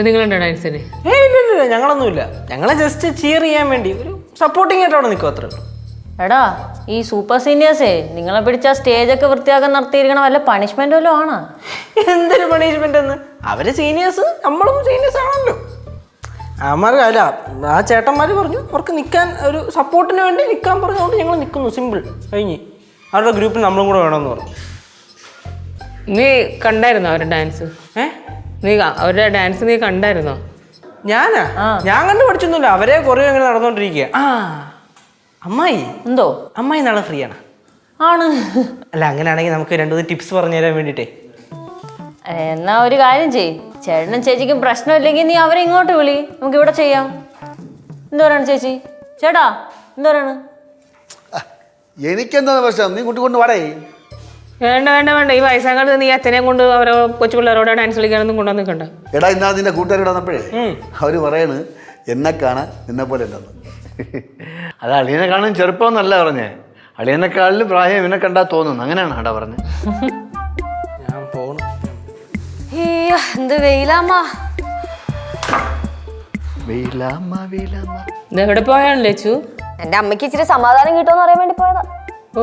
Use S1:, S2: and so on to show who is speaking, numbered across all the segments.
S1: നിങ്ങളുണ്ടോ ഡാൻസിന്?
S2: ഇല്ല ഞങ്ങളൊന്നുമില്ല. ഞങ്ങളെ ജസ്റ്റ് ചിയർ ചെയ്യാൻ വേണ്ടി ഒരു സപ്പോർട്ടിങ് ആയിട്ട് അവിടെ നിൽക്കും, അത്രേ.
S3: എടാ ഈ സൂപ്പർ സീനിയേഴ്സേ നിങ്ങളെ പിടിച്ച സ്റ്റേജൊക്കെ വൃത്തിയാക്കാൻ നടത്തിയിരിക്കണ വല്ല പണിഷ്മെന്റ് വല്ലതും ആണോ?
S2: എന്തൊരു പണിഷ്മെന്റ് എന്ന്? അവര് സീനിയേഴ്സ്, നമ്മളും സീനിയേഴ്സ് ആണല്ലോ. അവന്മാർ അല്ല, ആ ചേട്ടന്മാർ പറഞ്ഞു അവർക്ക് നിൽക്കാൻ ഒരു സപ്പോർട്ടിന് വേണ്ടി നിൽക്കാൻ പറഞ്ഞതുകൊണ്ട് ഞങ്ങൾ നിൽക്കുന്നു. സിമ്പിൾ കഴിഞ്ഞ്. അവരുടെ ഗ്രൂപ്പിൽ നമ്മളും കൂടെ വേണമെന്ന് പറഞ്ഞു.
S1: നീ കണ്ടായിരുന്നോ അവരുടെ ഡാൻസ്? നീ അവരുടെ ഡാൻസ് നീ കണ്ടായിരുന്നോ?
S2: ഞാൻ കണ്ടു പഠിച്ചൊന്നുമില്ല. അവരെ കുറേ അങ്ങനെ നടന്നുകൊണ്ടിരിക്കുക. അമ്മായി
S3: എന്തോ?
S2: അമ്മായി നാളെ ഫ്രീ ആണ്?
S3: ആണ്.
S2: അല്ല, അങ്ങനെയാണെങ്കിൽ നമുക്ക് 2 ടിപ്സ് പറഞ്ഞു തരാൻ വേണ്ടിയിട്ടേ.
S3: എന്നാ ഒരു കാര്യം ചെയ്യ്, ചേട്ടനും ചേച്ചിക്കും പ്രശ്നമില്ലെങ്കിൽ നീ അവരെ ഇങ്ങോട്ട് വിളി, നമുക്ക് ഇവിടെ ചെയ്യാം. എന്തോരാണ് ചേച്ചി? ചേട്ടാ എന്തോരാണ്?
S4: എനിക്കെന്താ പ്രശ്നം? നീ കൊണ്ട് വാടേ.
S1: വേണ്ട വേണ്ട വേണ്ട, ഈ വയസ്സാകാലത്ത് നീ അച്ഛനെ കൊണ്ട് അവരെ കൊച്ചു പിള്ളേരോട് ഡാൻസ് കളിക്കാനൊന്നും കൊണ്ടുവന്ന് നിൽക്കണ്ട.
S4: എടാ, ഇന്നാ നിന്റെ കൂട്ടുകാരോട് വന്നപ്പോഴേ അവര് പറയണ് എന്നെ കാണാൻ നിന്നെ പോലെ ഉണ്ടെന്ന്.
S5: അത് അളിയനെ കാണാൻ ചെറുപ്പമെന്നല്ല പറഞ്ഞേ, അളിയനെക്കാളിലും പ്രായം ഇവനെ കണ്ടാ തോന്നുന്നു. അങ്ങനെയാണ് ആടാ പറഞ്ഞത്.
S2: ഞാൻ പോണു.
S3: എന്ത് വെയിലാമ്മ.
S1: എവിടെ പോയാണല്ലേ ചു?
S3: എന്റെ അമ്മയ്ക്ക് ഇച്ചിരി സമാധാനം കിട്ടുമെന്ന് അറിയാൻ വേണ്ടി പോയതാ.
S1: ഓ,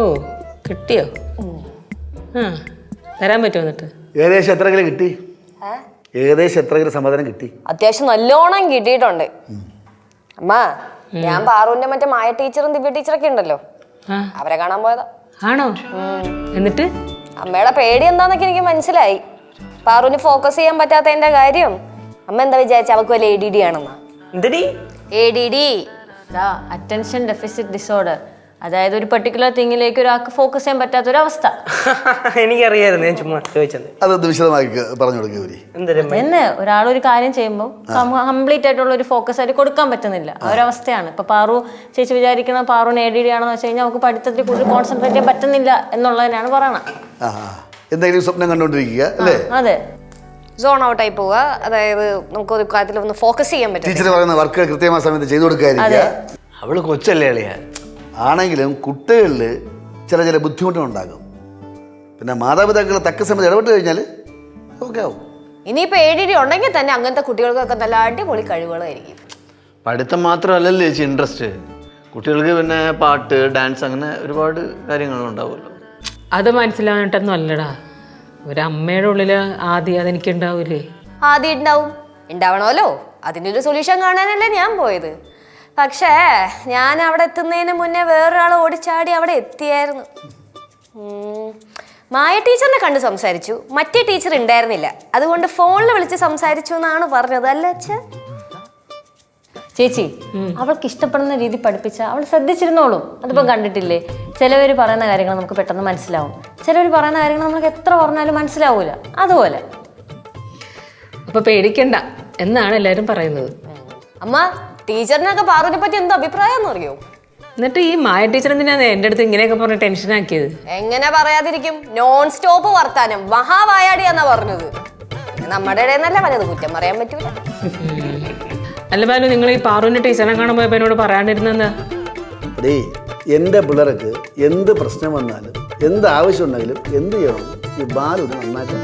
S1: കിട്ടിയോ? തരാൻ പറ്റുമോ? എന്നിട്ട്
S4: ഏകദേശം എത്ര കിലോ കിട്ടി? ഏകദേശം എത്ര കിലോ സമാധാനം കിട്ടി?
S3: അത്യാവശ്യം നല്ലോണം കിട്ടിയിട്ടുണ്ട് അമ്മ. ഞാൻ പാറുവിന്റെ മറ്റേ മായ ടീച്ചറും ദിവ്യ ടീച്ചറൊക്കെ ഉണ്ടല്ലോ, അവരെ കാണാൻ പോയതാ.
S1: ആണോ? എന്നിട്ട്
S3: അമ്മയുടെ പേടി എന്താന്നൊക്കെ എനിക്ക് മനസ്സിലായി. പാറുവിന് ഫോക്കസ് ചെയ്യാൻ പറ്റാത്തതിന്റെ കാര്യം അമ്മ എന്താ വിചാരിച്ച അവൾക്ക് വല്ല ADD ആണെന്നാ. ADD, attention deficit disorder. അതായത് ഒരു പെർട്ടിക്കുലർ തിങ്ങിലേക്ക് ഒരാൾക്ക് ഫോക്കസ് ചെയ്യാൻ പറ്റാത്തൊരവസ്ഥ.
S2: എനിക്കറിയായിരുന്നു, ഞാൻ ചുമ്മാ ചോദിച്ചത്.
S4: അതൊന്ന് വിശദമായി പറഞ്ഞു കൊടുക്കുക.
S3: തന്നെ ഒരാളൊരു കാര്യം ചെയ്യുമ്പോൾ കംപ്ലീറ്റ് ആയിട്ടുള്ള ഒരു ഫോക്കസ് ആയിട്ട് കൊടുക്കാൻ പറ്റുന്നില്ല, ആ ഒരു അവസ്ഥയാണ്. ഇപ്പൊ പാറു ചേച്ചി വിചാരിക്കണ പാറുവിന് ADD ആണെന്ന് വെച്ച് കഴിഞ്ഞാൽ നമുക്ക് പഠിത്തത്തിൽ കൂടുതൽ കോൺസെൻട്രേറ്റ് ചെയ്യാൻ പറ്റുന്നില്ല എന്നുള്ളതിനാണ് പറയണത്.
S4: എന്തെങ്കിലും സ്വപ്നം കണ്ടുകൊണ്ടിരിക്കുക അല്ലേ?
S3: അതെ, സോൺ ഔട്ട് ആയി പോവുക. അതായത് നമുക്ക് ഒരു കാര്യത്തിൽ ഒന്ന് ഫോക്കസ് ചെയ്യാൻ പറ്റും.
S4: ടീച്ചർ പറയുന്ന വർക്ക് കൃത്യമായ സമയത്ത് ചെയ്തു കൊടുക്കാതിരിക്കുക.
S5: അവള് കൊച്ചല്ലേ അളിയ?
S4: ആണെങ്കിലും കുട്ടികളിൽ ചില ബുദ്ധിമുട്ടുകളുണ്ടാകും. പിന്നെ മാതാപിതാക്കൾ തക്ക സമയത്ത് ഇടപെട്ട് കഴിഞ്ഞാൽ ഓക്കെ ആവും.
S3: ഇനിയിപ്പോൾ ADD ഉണ്ടെങ്കിൽ തന്നെ അങ്ങനത്തെ കുട്ടികൾക്കൊക്കെ നല്ല അടിപൊളി കഴിവുകളായിരിക്കും.
S5: പഠിത്തം മാത്രമല്ലല്ലോ ചേച്ചി ഇൻട്രസ്റ്റ്. കുട്ടികൾക്ക് പിന്നെ പാട്ട്, ഡാൻസ്, അങ്ങനെ ഒരുപാട് കാര്യങ്ങളും ഉണ്ടാവുമല്ലോ.
S1: അത് മനസ്സിലാവാനിട്ടൊന്നും അല്ലടാ. ഒരമ്മയുടെ ഉള്ളില് ആദ്യം അതെനിക്ക് ഉണ്ടാവൂലേ?
S3: ആദ്യം ഉണ്ടാവണമല്ലോ. അതിൻ്റെ ഒരു സൊല്യൂഷൻ കാണാനല്ലേ ഞാൻ പോയത്. പക്ഷേ ഞാൻ അവിടെ എത്തുന്നതിന് മുന്നേ വേറൊരാൾ ഓടിച്ചാടി അവിടെ എത്തിയായിരുന്നു. മായ ടീച്ചറിനെ കണ്ട് സംസാരിച്ചു, മറ്റേ ടീച്ചർ ഉണ്ടായിരുന്നില്ല, അതുകൊണ്ട് ഫോണിൽ വിളിച്ച് സംസാരിച്ചു എന്നാണ് പറഞ്ഞത്. അല്ല അച്ഛാ? ചേച്ചി അവൾക്ക് ഇഷ്ടപ്പെടുന്ന രീതി പഠിപ്പിച്ച അവൾ ശ്രദ്ധിച്ചിരുന്നോളും. അതിപ്പം കണ്ടിട്ടില്ലേ, ചിലവർ പറയുന്ന കാര്യങ്ങൾ നമുക്ക് പെട്ടെന്ന് മനസ്സിലാവും, ചിലവർ പറയുന്ന കാര്യങ്ങൾ നമുക്ക് എത്ര പറഞ്ഞാലും മനസ്സിലാവൂല. അതുപോലെ
S1: അപ്പൊ പേടിക്കണ്ട എന്നാണ് എല്ലാരും പറയുന്നത്.
S3: അമ്മ, ടീച്ചറിനൊക്കെ പാറുവിനെ പറ്റി എന്താ അഭിപ്രായം എന്ന് അറിയോ?
S1: എന്നിട്ട് ഈ മായ ടീച്ചർ എന്തിനാണ് എൻ്റെ അടുത്ത് ഇങ്ങനെയൊക്കെ പറഞ്ഞ് ടെൻഷൻ ആക്കിയത്?
S3: എങ്ങനെ പറയാതിരിക്കും, നോൺ സ്റ്റോപ്പ് വർത്താനം, മഹാവായാടിയാന്നാ പറഞ്ഞത്. നമ്മുടെ ഇടയിൽ നിന്നല്ല പറഞ്ഞത്, കുറ്റം പറയാൻ പറ്റൂല.
S1: അല്ല ബാലു, നിങ്ങൾ ഈ പാറുവിന്റെ ടീച്ചറിനെ കാണാൻ പോയപ്പോ എന്നോട് പറയാണ്ടിരുന്നെന്താ?
S4: അതേ, എൻ്റെ പിള്ളേർക്ക് എന്ത് പ്രശ്നം വന്നാലും എന്ത് ആവശ്യം ഉണ്ടെങ്കിലും എന്ത് ചെയ്യണം, ഈ ബാലുവിന് നന്നായിട്ട്